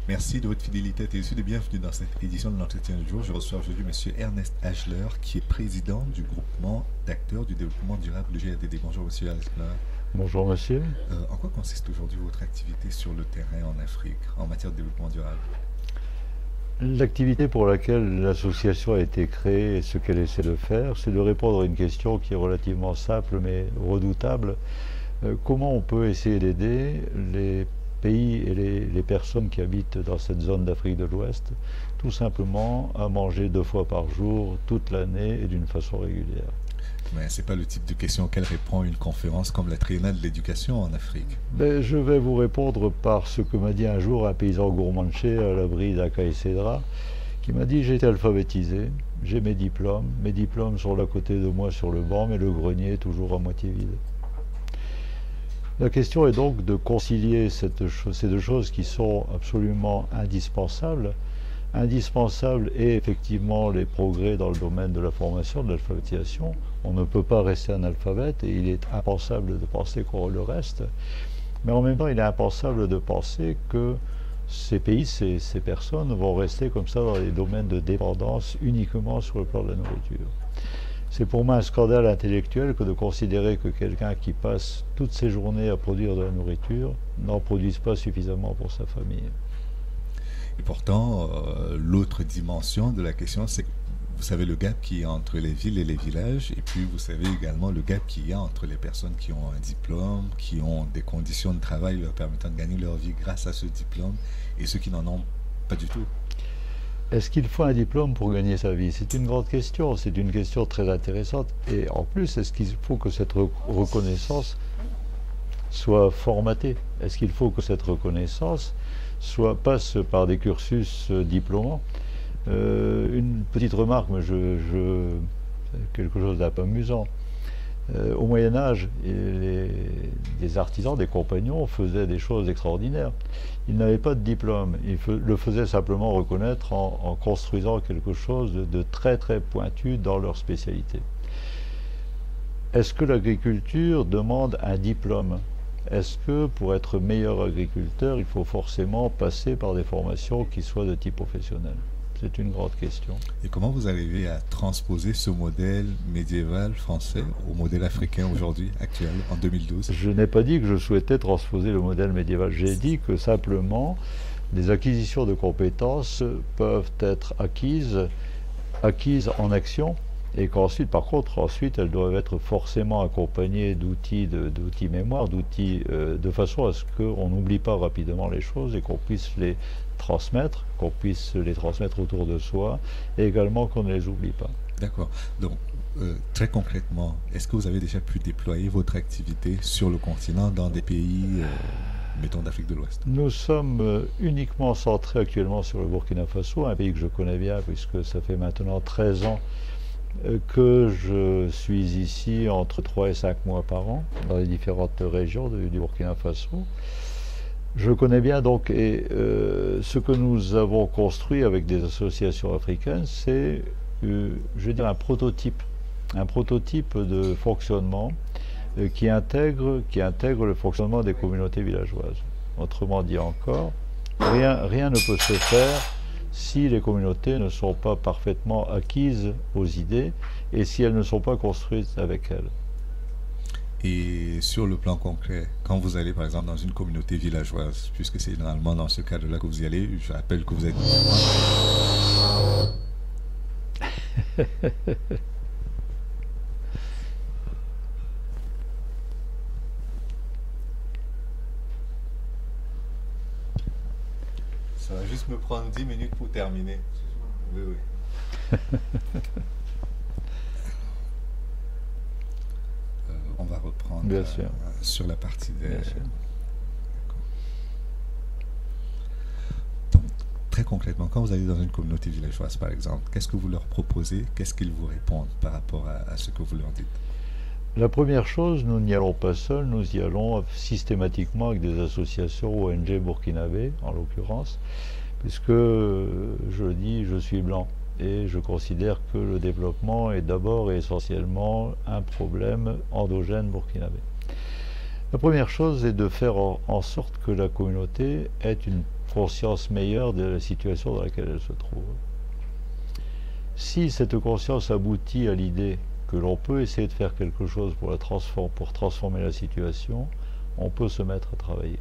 Merci de votre fidélité à TSU et bienvenue dans cette édition de l'entretien du jour. Je reçois aujourd'hui M. Ernest Hachler, qui est président du groupement d'acteurs du développement durable de GADD. Bonjour M. Hachler. Bonjour monsieur. En quoi consiste aujourd'hui votre activité sur le terrain en Afrique en matière de développement durable? L'activité pour laquelle l'association a été créée et ce qu'elle essaie de faire, c'est de répondre à une question qui est relativement simple mais redoutable. Comment on peut essayer d'aider les pays et les personnes qui habitent dans cette zone d'Afrique de l'Ouest, tout simplement à manger 2 fois par jour, toute l'année et d'une façon régulière. Mais ce n'est pas le type de question auquel répond une conférence comme la Triennale de l'éducation en Afrique. Mais je vais vous répondre par ce que m'a dit un jour un paysan gourmanché à l'abri d'Aka Cédra, qui m'a dit: j'ai été alphabétisé, j'ai mes diplômes sont là à côté de moi sur le banc, mais le grenier est toujours à moitié vide. La question est donc de concilier ces deux choses qui sont absolument indispensables. Indispensables est effectivement les progrès dans le domaine de la formation, de l'alphabétisation. On ne peut pas rester analphabète et il est impensable de penser qu'on le reste. Mais en même temps, il est impensable de penser que ces pays, ces personnes vont rester comme ça dans les domaines de dépendance uniquement sur le plan de la nourriture. C'est pour moi un scandale intellectuel que de considérer que quelqu'un qui passe toutes ses journées à produire de la nourriture n'en produise pas suffisamment pour sa famille. Et pourtant, l'autre dimension de la question, c'est que vous savez le gap qu'il y a entre les villes et les villages, et puis vous savez également le gap qu'il y a entre les personnes qui ont un diplôme, qui ont des conditions de travail leur permettant de gagner leur vie grâce à ce diplôme, et ceux qui n'en ont pas du tout. Est-ce qu'il faut un diplôme pour gagner sa vie? C'est une grande question, c'est une question très intéressante. Et en plus, est-ce qu'il faut que cette reconnaissance soit formatée? Est-ce qu'il faut que cette reconnaissance passe par des cursus diplômants? Une petite remarque, mais quelque chose d'un peu amusant. Au Moyen-Âge, des artisans, des compagnons faisaient des choses extraordinaires. Ils n'avaient pas de diplôme, ils le faisaient simplement reconnaître en construisant quelque chose de très très pointu dans leur spécialité. Est-ce que l'agriculture demande un diplôme? Est-ce que pour être meilleur agriculteur, il faut forcément passer par des formations qui soient de type professionnel? C'est une grande question. Et comment vous arrivez à transposer ce modèle médiéval français au modèle africain aujourd'hui, actuel, en 2012? Je n'ai pas dit que je souhaitais transposer le modèle médiéval. J'ai dit que simplement, les acquisitions de compétences peuvent être acquises en action, et qu'ensuite, par contre, elles doivent être forcément accompagnées d'outils mémoire, de façon à ce qu'on n'oublie pas rapidement les choses et qu'on puisse les transmettre, autour de soi, et également qu'on ne les oublie pas. D'accord. Donc, très concrètement, est-ce que vous avez déjà pu déployer votre activité sur le continent dans des pays, mettons, d'Afrique de l'Ouest? Nous sommes uniquement centrés actuellement sur le Burkina Faso, un pays que je connais bien puisque ça fait maintenant 13 ans que je suis ici entre 3 et 5 mois par an dans les différentes régions du Burkina Faso. Je connais bien donc, et ce que nous avons construit avec des associations africaines, c'est, je veux dire, un prototype de fonctionnement qui intègre le fonctionnement des communautés villageoises. Autrement dit encore, rien ne peut se faire si les communautés ne sont pas parfaitement acquises aux idées et si elles ne sont pas construites avec elles. Et sur le plan concret, quand vous allez par exemple dans une communauté villageoise, puisque c'est généralement dans ce cadre-là que vous y allez, je rappelle que vous êtes... Ça va juste me prendre 10 minutes pour terminer. Oui, oui. On va reprendre Bien sûr. sur la partie des... Bien sûr. Donc, très concrètement, quand vous allez dans une communauté villageoise, par exemple, qu'est-ce que vous leur proposez? Qu'est-ce qu'ils vous répondent par rapport à ce que vous leur dites? La première chose, nous n'y allons pas seuls, nous y allons systématiquement avec des associations ONG burkinabées, en l'occurrence, puisque je dis, je suis blanc. et je considère que le développement est d'abord et essentiellement un problème endogène burkinabé. La première chose est de faire en sorte que la communauté ait une conscience meilleure de la situation dans laquelle elle se trouve. Si cette conscience aboutit à l'idée que l'on peut essayer de faire quelque chose pour transformer la situation, on peut se mettre à travailler.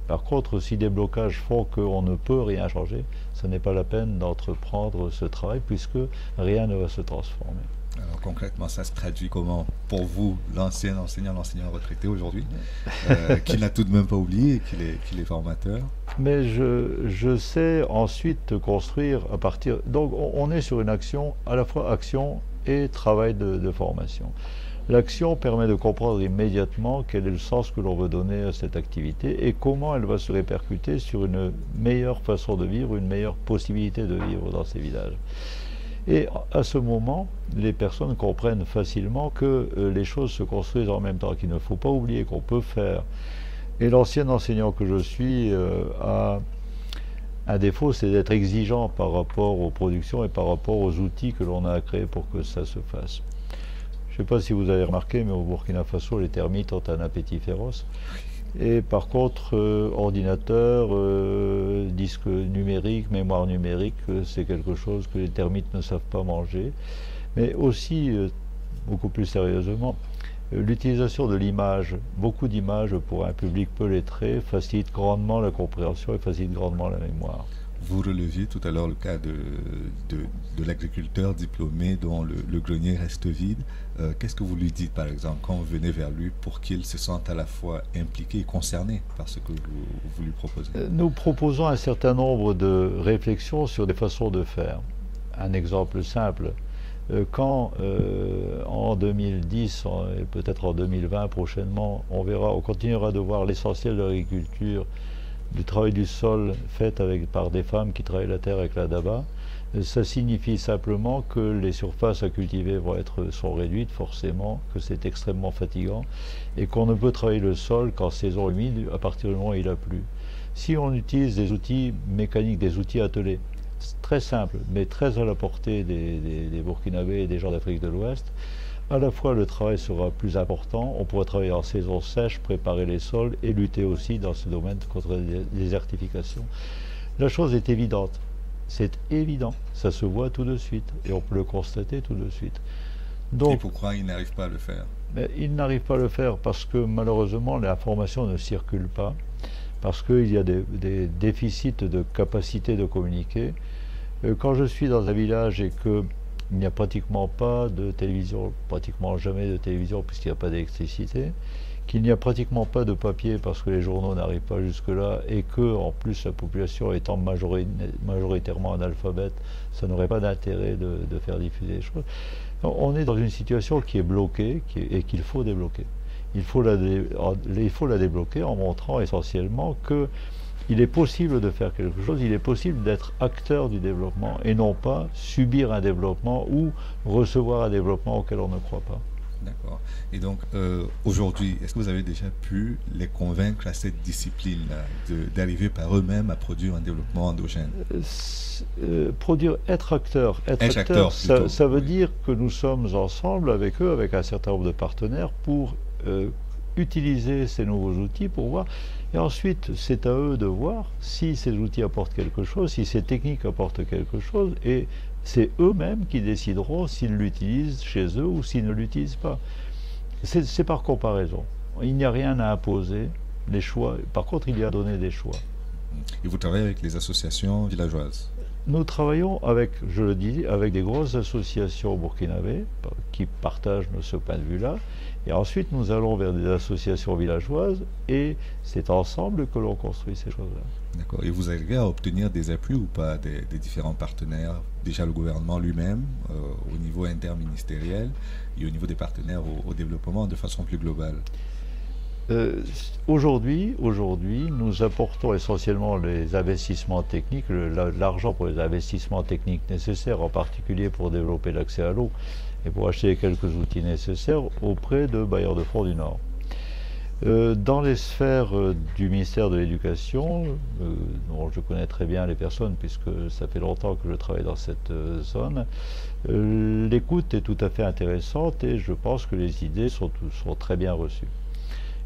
Par contre, si des blocages font qu'on ne peut rien changer, ce n'est pas la peine d'entreprendre ce travail puisque rien ne va se transformer. Alors concrètement, ça se traduit comment pour vous, l'ancien l'enseignant retraité aujourd'hui, qui n'a tout de même pas oublié qu'il est formateur? Mais je sais ensuite construire à partir... Donc on est sur une action, à la fois action et travail de formation. L'action permet de comprendre immédiatement quel est le sens que l'on veut donner à cette activité et comment elle va se répercuter sur une meilleure façon de vivre, une meilleure possibilité de vivre dans ces villages. Et à ce moment, les personnes comprennent facilement que les choses se construisent en même temps, qu'il ne faut pas oublier qu'on peut faire. Et l'ancien enseignant que je suis a un défaut, c'est d'être exigeant par rapport aux productions et par rapport aux outils que l'on a à créer pour que ça se fasse. Je ne sais pas si vous avez remarqué, mais au Burkina Faso, les termites ont un appétit féroce. Et par contre, ordinateur, disque numérique, mémoire numérique, c'est quelque chose que les termites ne savent pas manger. Mais aussi, beaucoup plus sérieusement, l'utilisation de l'image, beaucoup d'images pour un public peu lettré, facilite grandement la compréhension et facilite grandement la mémoire. Vous releviez tout à l'heure le cas de l'agriculteur diplômé dont le grenier reste vide. Qu'est-ce que vous lui dites, par exemple, quand vous venez vers lui pour qu'il se sente à la fois impliqué et concerné par ce que vous lui proposez? Nous proposons un certain nombre de réflexions sur des façons de faire. Un exemple simple, quand en 2010 et peut-être en 2020 prochainement, on continuera de voir l'essentiel de l'agriculture, du travail du sol fait par des femmes qui travaillent la terre avec la daba, ça signifie simplement que les surfaces à cultiver sont réduites forcément, que c'est extrêmement fatigant et qu'on ne peut travailler le sol qu'en saison humide à partir du moment où il a plu. Si on utilise des outils mécaniques, des outils attelés, très simples mais très à la portée des Burkinabés et des gens d'Afrique de l'Ouest, à la fois le travail sera plus important, on pourra travailler en saison sèche, préparer les sols et lutter aussi dans ce domaine contre la désertification. La chose est évidente, c'est évident, ça se voit tout de suite et on peut le constater tout de suite. Donc, et pourquoi ils n'arrivent pas à le faire? Ils n'arrivent pas à le faire parce que malheureusement l'information ne circule pas, parce qu'il y a des déficits de capacité de communiquer. Quand je suis dans un village et que il n'y a pratiquement pas de télévision, pratiquement jamais de télévision puisqu'il n'y a pas d'électricité, qu'il n'y a pratiquement pas de papier parce que les journaux n'arrivent pas jusque-là et que, en plus, la population étant majoritairement analphabète, ça n'aurait pas d'intérêt de faire diffuser les choses. On est dans une situation qui est bloquée et qu'il faut débloquer. Il faut la débloquer en montrant essentiellement que il est possible de faire quelque chose, il est possible d'être acteur du développement et non pas subir un développement ou recevoir un développement auquel on ne croit pas. D'accord. Et donc, aujourd'hui, est-ce que vous avez déjà pu les convaincre à cette discipline-là d'arriver par eux-mêmes à produire un développement endogène? Être acteur, ça veut dire que nous sommes ensemble avec eux, avec un certain nombre de partenaires pour utiliser ces nouveaux outils pour voir. Et ensuite, c'est à eux de voir si ces outils apportent quelque chose, si ces techniques apportent quelque chose, et c'est eux-mêmes qui décideront s'ils l'utilisent chez eux ou s'ils ne l'utilisent pas. C'est par comparaison. Il n'y a rien à imposer. Les choix, par contre, il y a à donner des choix. Et vous travaillez avec les associations villageoises? Nous travaillons avec, je le dis, avec des grosses associations burkinabées qui partagent ce point de vue-là. Et ensuite, nous allons vers des associations villageoises et c'est ensemble que l'on construit ces choses-là. D'accord. Et vous arrivez à obtenir des appuis ou pas des différents partenaires? Déjà le gouvernement lui-même, au niveau interministériel et au niveau des partenaires au développement de façon plus globale? Aujourd'hui, nous apportons essentiellement les investissements techniques, l'argent pour les investissements techniques nécessaires, en particulier pour développer l'accès à l'eau et pour acheter quelques outils nécessaires auprès de bailleurs de fonds du Nord. Dans les sphères du ministère de l'Éducation, dont je connais très bien les personnes puisque ça fait longtemps que je travaille dans cette zone, l'écoute est tout à fait intéressante et je pense que les idées sont très bien reçues.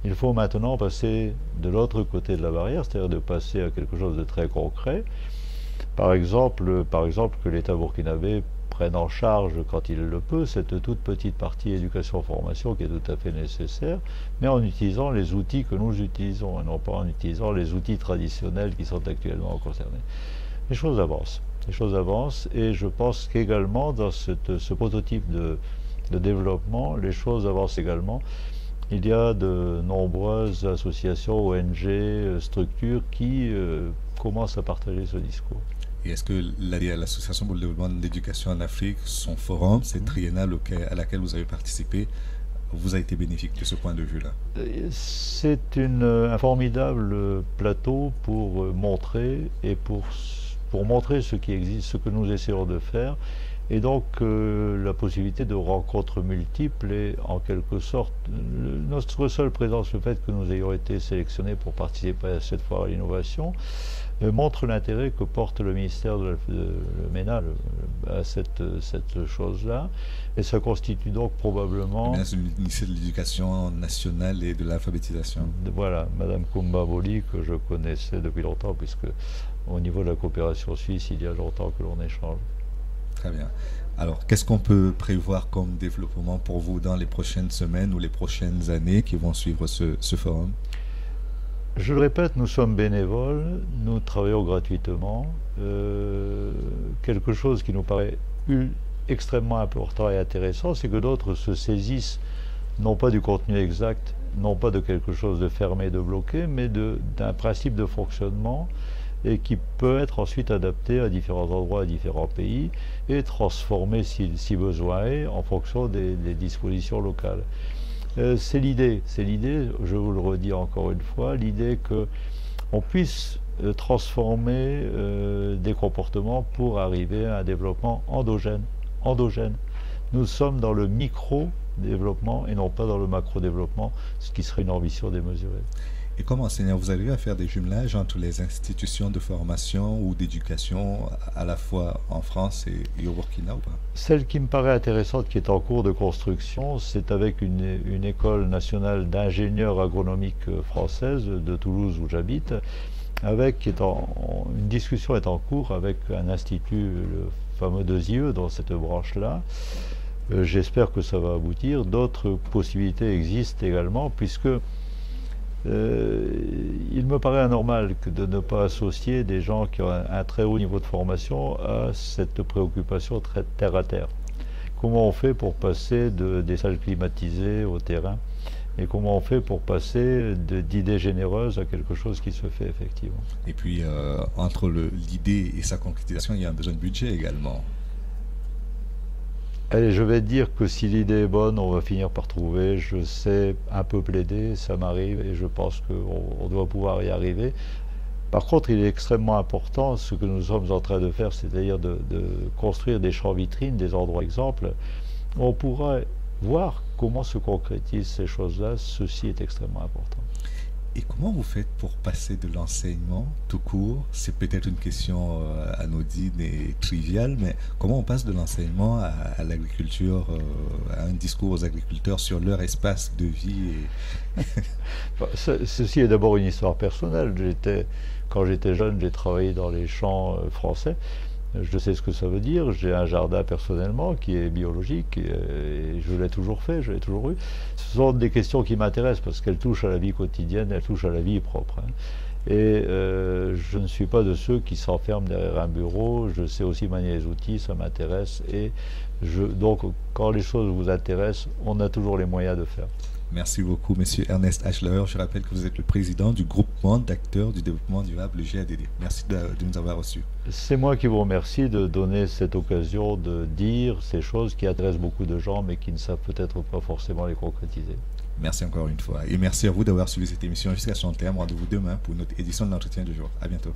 Il faut maintenant passer de l'autre côté de la barrière, c'est-à-dire de passer à quelque chose de très concret. Par exemple que l'État burkinabé prenne en charge, quand il le peut, cette toute petite partie éducation-formation qui est tout à fait nécessaire, mais en utilisant les outils que nous utilisons, et non pas en utilisant les outils traditionnels qui sont actuellement concernés. Les choses avancent, et je pense qu'également dans ce prototype de développement, les choses avancent également. Il y a de nombreuses associations, ONG, structures qui commencent à partager ce discours. Et est-ce que l'Association pour le développement de l'éducation en Afrique, son forum, cette triennale à laquelle vous avez participé, vous a été bénéfique de ce point de vue-là? C'est un formidable plateau pour montrer montrer ce qui existe, ce que nous essayons de faire, et donc la possibilité de rencontres multiples et en quelque sorte notre seule présence, le fait que nous ayons été sélectionnés pour participer à cette foire à l'innovation, montre l'intérêt que porte le ministère le MENA à cette chose-là, et ça constitue donc probablement... C'est le ministère de l'Éducation nationale et de l'alphabétisation. Voilà, Madame Koumba Boli, que je connaissais depuis longtemps, puisque au niveau de la coopération suisse, il y a longtemps que l'on échange. Très bien. Alors, qu'est-ce qu'on peut prévoir comme développement pour vous dans les prochaines semaines ou les prochaines années qui vont suivre ce forum? Je le répète, nous sommes bénévoles, nous travaillons gratuitement. Quelque chose qui nous paraît extrêmement important et intéressant, c'est que d'autres se saisissent non pas du contenu exact, non pas de quelque chose de fermé, de bloqué, mais d'un principe de fonctionnement et qui peut être ensuite adapté à différents endroits, à différents pays et transformé si besoin est en fonction des dispositions locales. C'est l'idée, je vous le redis encore une fois, l'idée qu'on puisse transformer des comportements pour arriver à un développement endogène. Nous sommes dans le micro-développement et non pas dans le macro-développement, ce qui serait une ambition démesurée. Et comme enseignant, vous arrivez à faire des jumelages entre les institutions de formation ou d'éducation à la fois en France et au Burkina ou pas? Celle qui me paraît intéressante, qui est en cours de construction, c'est avec une école nationale d'ingénieurs agronomiques française de Toulouse où j'habite, une discussion est en cours avec un institut, le fameux 2IE, dans cette branche-là. J'espère que ça va aboutir. D'autres possibilités existent également, puisque il me paraît anormal de ne pas associer des gens qui ont un très haut niveau de formation à cette préoccupation très terre à terre. Comment on fait pour passer des salles climatisées au terrain, et comment on fait pour passer d'idées généreuses à quelque chose qui se fait effectivement. Et puis entre l'idée et sa concrétisation, il y a un besoin de budget également. Allez, je vais dire que si l'idée est bonne, on va finir par trouver. Je sais un peu plaider, ça m'arrive, et je pense qu'on doit pouvoir y arriver. Par contre, il est extrêmement important ce que nous sommes en train de faire, c'est-à-dire de construire des champs vitrines, des endroits exemples. On pourra voir comment se concrétisent ces choses-là. Ceci est extrêmement important. Et comment vous faites pour passer de l'enseignement tout court? C'est peut-être une question anodine et triviale, mais comment on passe de l'enseignement à l'agriculture, à un discours aux agriculteurs sur leur espace de vie Ceci est d'abord une histoire personnelle. Quand j'étais jeune, j'ai travaillé dans les champs français. Je sais ce que ça veut dire. J'ai un jardin personnellement qui est biologique et je l'ai toujours fait, je l'ai toujours eu. Ce sont des questions qui m'intéressent parce qu'elles touchent à la vie quotidienne, elles touchent à la vie propre. Et je ne suis pas de ceux qui s'enferment derrière un bureau. Je sais aussi manier les outils, ça m'intéresse. Et donc, quand les choses vous intéressent, on a toujours les moyens de faire. Merci beaucoup, Monsieur Ernest Hachlauer. Je rappelle que vous êtes le président du groupement d'acteurs du développement durable, le GADD. Merci de nous avoir reçus. C'est moi qui vous remercie de donner cette occasion de dire ces choses qui intéressent beaucoup de gens, mais qui ne savent peut-être pas forcément les concrétiser. Merci encore une fois. Et merci à vous d'avoir suivi cette émission jusqu'à son terme. Rendez-vous demain pour une autre édition de l'entretien du jour. À bientôt.